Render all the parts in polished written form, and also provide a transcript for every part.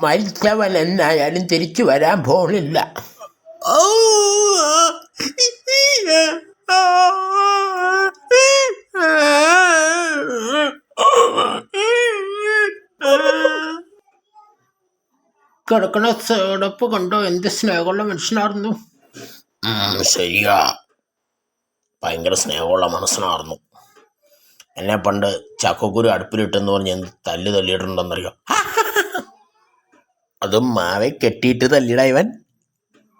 മരിച്ചവൻ എന്നായാലും തിരിച്ചു വരാൻ പോണില്ല. കിടക്കണ സേടപ്പ് കണ്ടോ, എന്ത് സ്നേഹമുള്ള മനുഷ്യനായിരുന്നു. ശരിയാ, ഭയങ്കര സ്നേഹമുള്ള മനസ്സിനായിരുന്നു. എന്നെ പണ്ട് ചക്കക്കുരു അടുപ്പിലിട്ടെന്ന് പറഞ്ഞ് എന്ത് തല്ലിയിട്ടുണ്ടെന്നറിയോ? അതും മാവെ കെട്ടിയിട്ട് തല്ലിടാ ഇവൻ.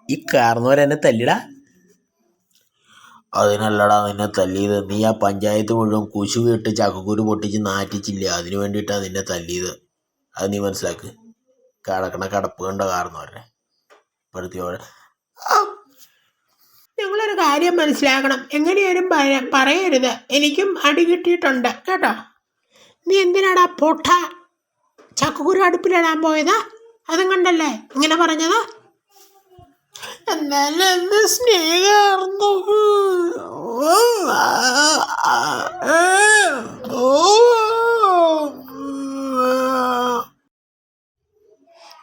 ഈ കാർന്നവരെന്നെ തല്ലിടാ. അതിനല്ലടാ നിന്നെ തല്ലിയത്. നീ ആ പഞ്ചായത്ത് മുഴുവൻ കുശുവിട്ട് ചക്കക്കുരു പൊട്ടിച്ച് നാറ്റിച്ചില്ല, അതിനു വേണ്ടിയിട്ടാണ് നിന്നെ തല്ലിയത്. അത് നീ മനസ്സിലാക്ക്. കിടക്കണ കിടപ്പ് കണ്ട കാർന്നവരെ പെടുത്തിയോടെ. നിങ്ങളൊരു കാര്യം മനസ്സിലാക്കണം, എങ്ങനെയാലും പറയരുത്. എനിക്കും അടി കിട്ടിയിട്ടുണ്ട് കേട്ടോ. നീ എന്തിനാടാ പൊട്ട ചക്കക്കുരു അടുപ്പിലിടാൻ പോയതാ? അതും കണ്ടല്ലേ ഇങ്ങനെ പറഞ്ഞത്. എന്നാലും എന്ത് സ്നേഹമായിരുന്നു.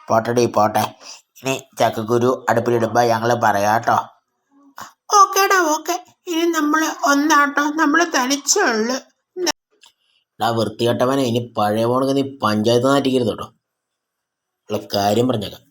പോട്ടടി പോട്ടെ, ഇനി ചക്കക്കുരു അടുപ്പിലിടുമ്പോ ഞങ്ങള് പറയാട്ടോ. ഓക്കേടാ ഓക്കെ. ഇനി നമ്മള് ഒന്നാട്ടോ, നമ്മള് തനിച്ചുള്ളു. വൃത്തികെട്ടവനെ, ഇനി പഴയ പോണെങ്കിൽ നീ പഞ്ചായത്ത് നാറ്റിക്കരുത് കേട്ടോ. ഉള്ള കാര്യം പറഞ്ഞേക്കാം.